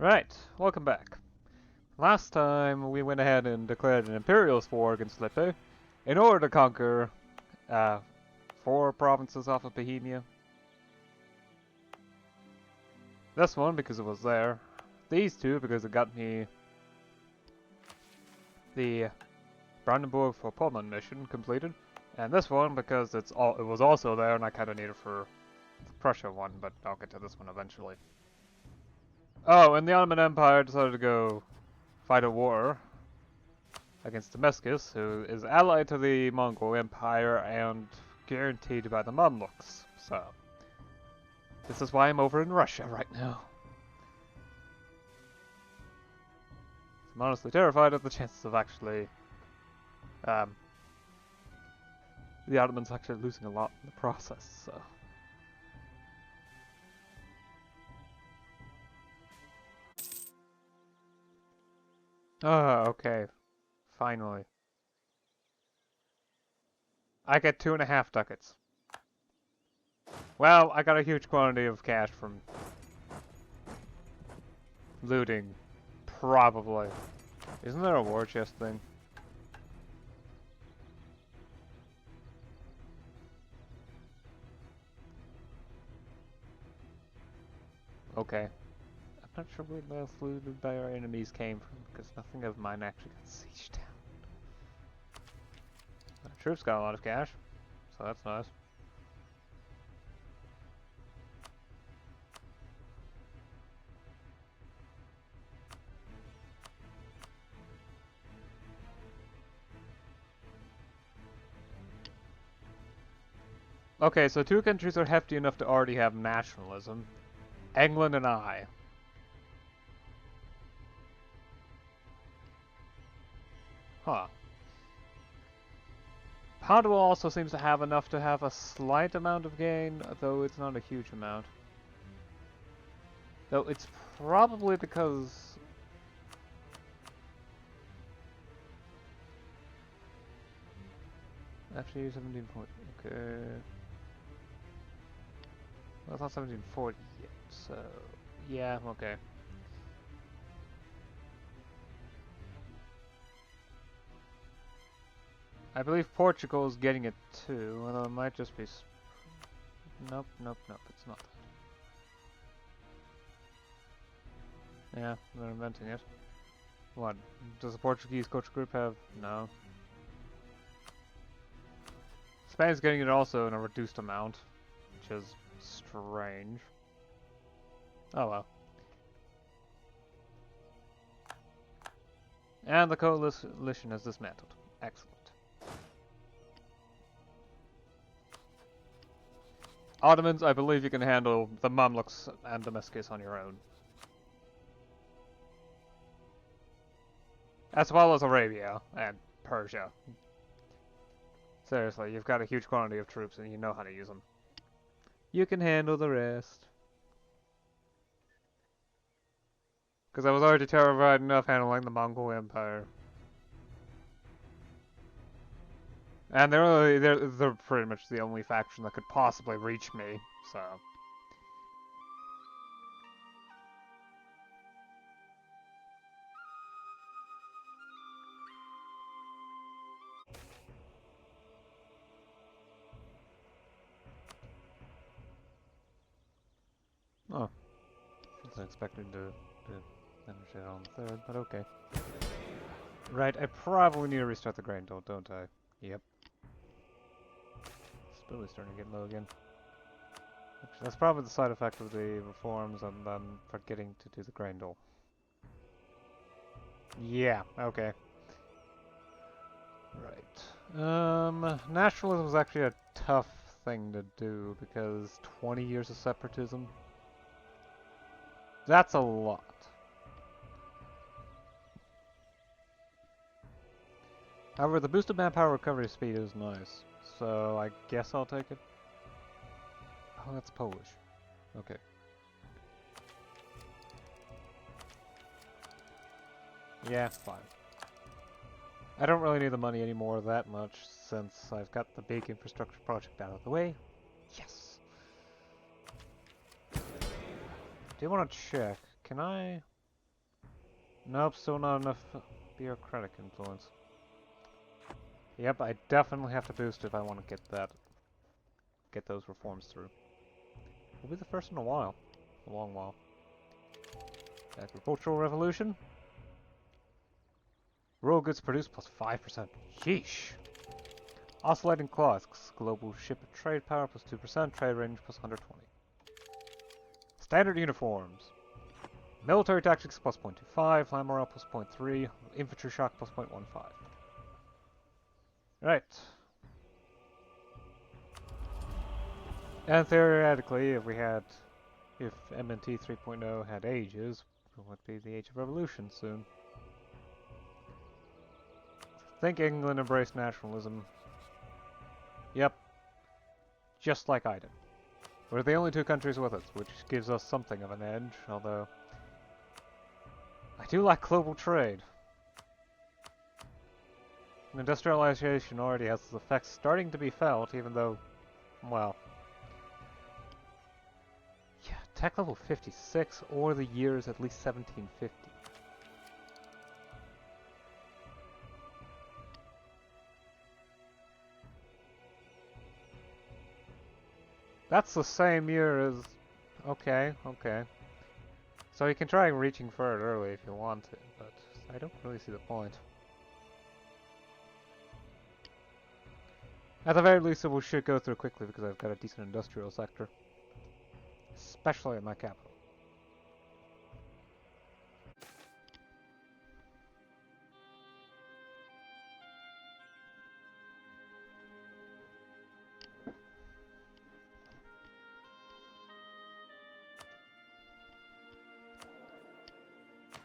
Right, welcome back. Last time we went ahead and declared an imperialist war against Lippe in order to conquer uh, 4 provinces off of Bohemia. This one because it was there. These 2 because it got me the Brandenburg for Poland mission completed. And this one because it was also there and I kind of need it for the Prussia one, but I'll get to this one eventually. Oh, and the Ottoman Empire decided to go fight a war against Damascus, who is allied to the Mongol Empire and guaranteed by the Mamluks. So, this is why I'm over in Russia right now. I'm honestly terrified of the chances of actually, the Ottomans actually losing a lot in the process, so. Oh, okay. Finally. I get 2.5 ducats. Well, I got a huge quantity of cash from looting. Probably. Isn't there a war chest thing? Okay. I'm not sure where the looted by our enemies came from, because nothing of mine actually got sieged down. Our troops got a lot of cash, so that's nice. Okay, so 2 countries are hefty enough to already have nationalism. England and I. Huh. Padua also seems to have enough to have a slight amount of gain, though it's not a huge amount. Though it's probably because... Actually, 1740. Okay. Well, it's not 1740 yet, so... Yeah, okay. I believe Portugal is getting it too, although it might just be... Nope, it's not that. Yeah, they're inventing it. What? Does the Portuguese culture group have... No. Spain's getting it also in a reduced amount, which is strange. Oh well. And the coalition is dismantled. Excellent. Ottomans, I believe you can handle the Mamluks and Damascus on your own. As well as Arabia and Persia. Seriously, you've got a huge quantity of troops and you know how to use them. You can handle the rest. Because I was already terrified enough handling the Mongol Empire. And they're pretty much the only faction that could possibly reach me, so... Oh. Wasn't expecting to finish it on the 3rd, but okay. Right, I probably need to restart the grain don't I? Yep. It's really starting to get low again. Actually, that's probably the side effect of the reforms and then forgetting to do the grain dole. Yeah, okay. Right. Nationalism is actually a tough thing to do because 20 years of separatism. That's a lot. However, the boosted manpower recovery speed is nice, so I guess I'll take it. Oh, that's Polish. Okay. Yeah, fine. I don't really need the money anymore that much since I've got the big infrastructure project out of the way. Yes! Do you want to check? Can I... Nope, still not enough bureaucratic influence. Yep, I definitely have to boost if I want to get those reforms through. We'll be the first in a while. A long while. Agricultural revolution. Rural goods produced plus 5%. Sheesh. Oscillating clocks. Global ship trade power plus 2%. Trade range plus 120. Standard uniforms. Military tactics plus 0.25. Land morale plus 0.3. Infantry shock plus 0.15. Right. And theoretically, if MNT 3.0 had ages, it would be the age of revolution soon. Think England embraced nationalism. Yep. Just like I did. We're the only two countries with it, which gives us something of an edge, although I do like global trade. Industrialization already has its effects starting to be felt, even though, well, yeah, tech level 56, or the year is at least 1750. That's the same year as... Okay, okay. So you can try reaching for it early if you want to, but I don't really see the point. At the very least, it should go through quickly because I've got a decent industrial sector. Especially in my capital.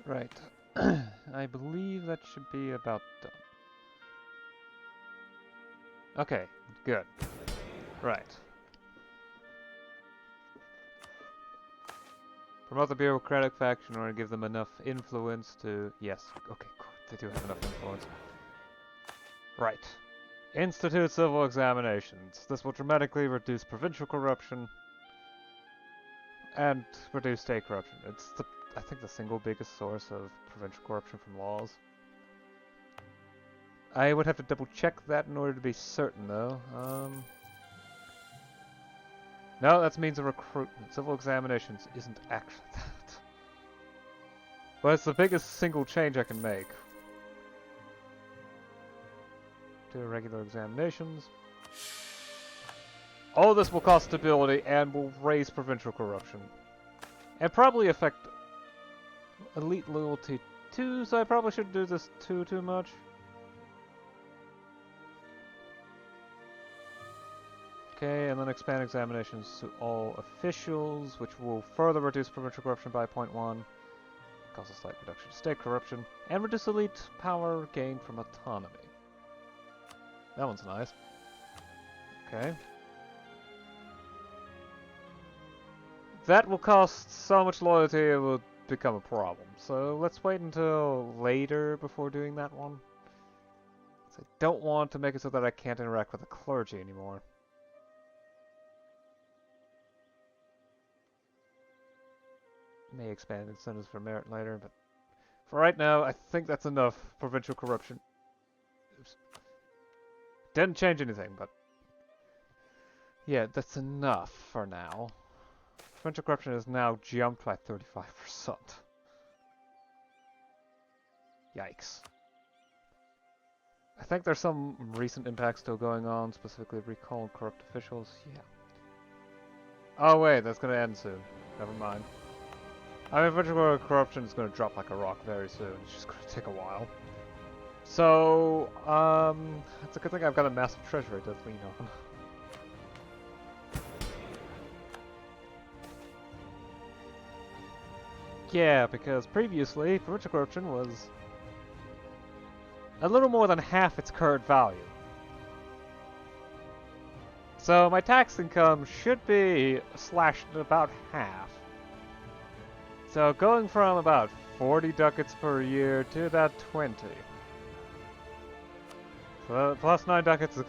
Right. I believe that should be about done. Okay, good. Right. Promote the bureaucratic faction or give them enough influence to... Yes, okay, cool. They do have enough influence. Right. Institute civil examinations. This will dramatically reduce provincial corruption and reduce state corruption. It's the, I think, the single biggest source of provincial corruption from laws. I would have to double check that in order to be certain, though. No, that means a recruitment. Civil examinations isn't actually that. But it's the biggest single change I can make. Do regular examinations. All this will cause stability and will raise provincial corruption. And probably affect elite loyalty too, so I probably shouldn't do this too much. Okay, and then expand examinations to all officials, which will further reduce provincial corruption by 0.1, cause a slight reduction in state corruption, and reduce elite power gained from autonomy. That one's nice. Okay. That will cost so much loyalty it will become a problem. So let's wait until later before doing that one. I don't want to make it so that I can't interact with the clergy anymore. May expand incentives for merit later, but for right now, I think that's enough provincial corruption. Oops. Didn't change anything, but yeah, that's enough for now. Provincial corruption has now jumped by 35%. Yikes. I think there's some recent impacts still going on, specifically recall corrupt officials. Yeah. Oh wait, that's gonna end soon. Never mind. I mean, provincial corruption is gonna drop like a rock very soon. It's just gonna take a while. So, it's a good thing I've got a massive treasury to lean on. Yeah, because previously, provincial corruption was a little more than half its current value. So my tax income should be slashed about half. So going from about 40 ducats per year to about 20. So plus 9 ducats is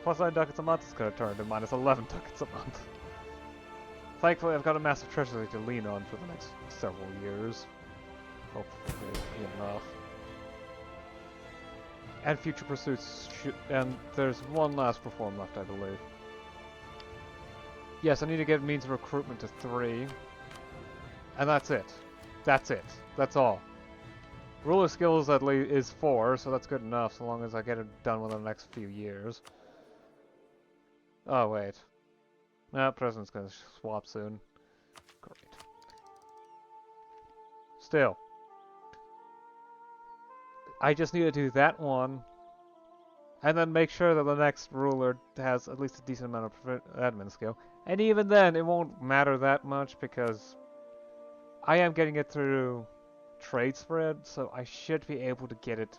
plus 9 ducats a month is going to turn to minus 11 ducats a month. Thankfully, I've got a massive treasury to lean on for the next several years. hopefully be enough. And future pursuits should, and there's one last reform left, I believe. Yes, I need to get means of recruitment to 3. And that's it. That's it. That's all. Ruler skills at least is 4, so that's good enough, so long as I get it done within the next few years. Oh, wait. No, President's gonna swap soon. Great. Still. I just need to do that one, and then make sure that the next ruler has at least a decent amount of admin skill. And even then, it won't matter that much, because I am getting it through trade spread, so I should be able to get it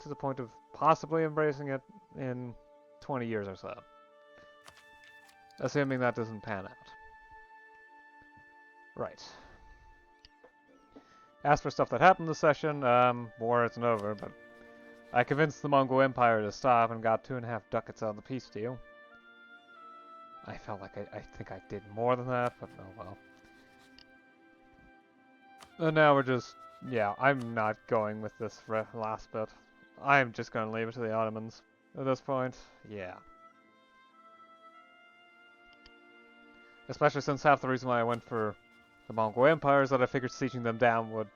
to the point of possibly embracing it in 20 years or so. Assuming that doesn't pan out. Right. As for stuff that happened this session, war isn't over, but I convinced the Mongol Empire to stop and got 2.5 ducats out of the peace deal. I felt like I think I did more than that, but oh well. And now we're just, yeah, I'm not going with this last bit. I'm just going to leave it to the Ottomans at this point. Yeah. Especially since half the reason why I went for the Mongol Empire is that I figured sieging them down would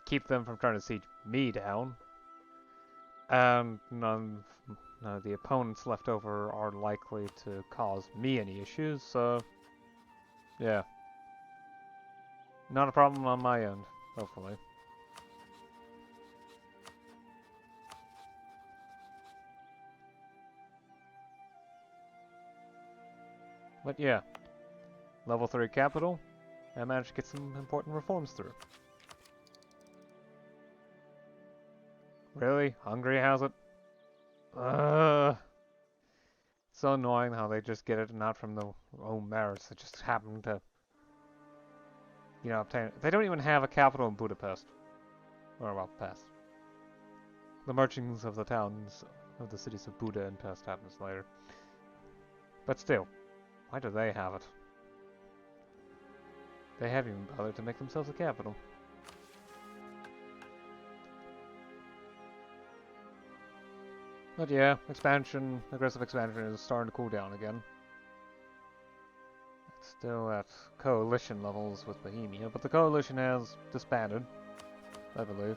keep them from trying to siege me down. And none of the opponents left over are likely to cause me any issues, so yeah. Not a problem on my end, hopefully. But yeah, level 3 capital, I managed to get some important reforms through. Really? Hungary has it? It's so annoying how they just get it not from their own merits. They just happen to, you know, obtain it. They don't even have a capital in Budapest. Or, well, Pest. The merchants of the towns of the cities of Buda and Pest happens later. But still, why do they have it? They haven't even bothered to make themselves a capital. But yeah, aggressive expansion is starting to cool down again. It's still at coalition levels with Bohemia, but the coalition has disbanded, I believe.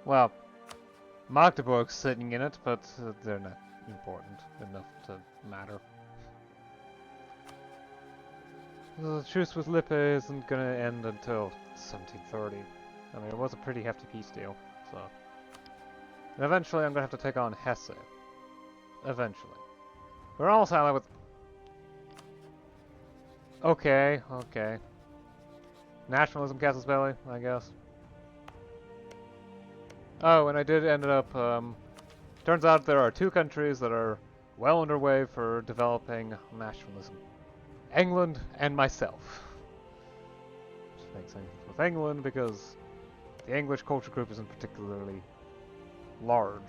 Well, Magdeburg's sitting in it, but they're not important enough to matter. The truce with Lippe isn't gonna end until 1730. I mean, it was a pretty hefty peace deal, so... And eventually I'm gonna have to take on Hesse. Eventually. We're almost allied with... Okay, okay. Nationalism Castle's belly, I guess. Oh, and I did end up, turns out there are 2 countries that are well underway for developing nationalism. England and myself. Which makes sense with England because the English culture group isn't particularly large.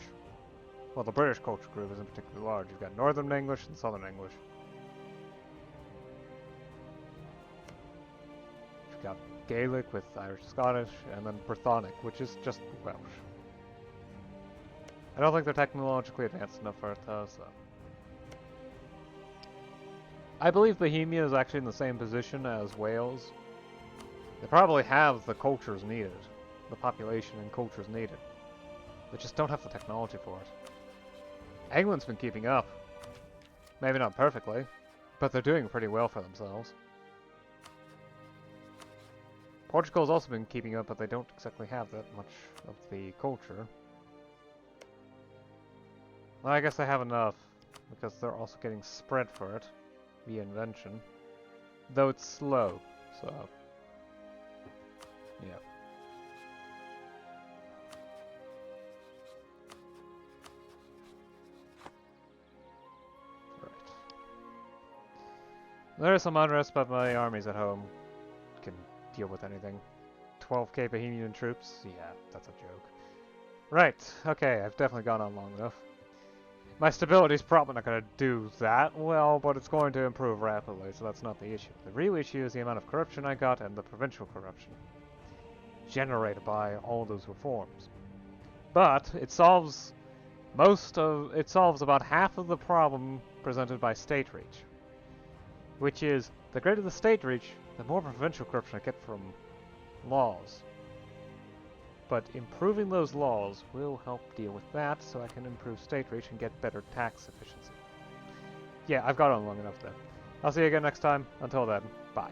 Well, the British culture group isn't particularly large. You've got Northern English and Southern English. You've got Gaelic with Irish Scottish, and then Brythonic, which is just Welsh. I don't think they're technologically advanced enough for it though, so... I believe Bohemia is actually in the same position as Wales. They probably have the cultures needed, the population and cultures needed. They just don't have the technology for it. England's been keeping up. Maybe not perfectly, but they're doing pretty well for themselves. Portugal's also been keeping up, but they don't exactly have that much of the culture. Well, I guess they have enough, because they're also getting spread for it. Via invention. Though it's slow, so... yeah. Right. There is some unrest, but my armies at home can deal with anything. 12k Bohemian troops? Yeah, that's a joke. Right, okay, I've definitely gone on long enough. My stability's probably not going to do that well, but it's going to improve rapidly, so that's not the issue. The real issue is the amount of corruption I got and the provincial corruption generated by all those reforms. But it solves about half of the problem presented by state reach, which is the greater the state reach, the more provincial corruption I get from laws. But improving those laws will help deal with that, so I can improve state reach and get better tax efficiency. Yeah, I've got on long enough then. I'll see you again next time. Until then, bye.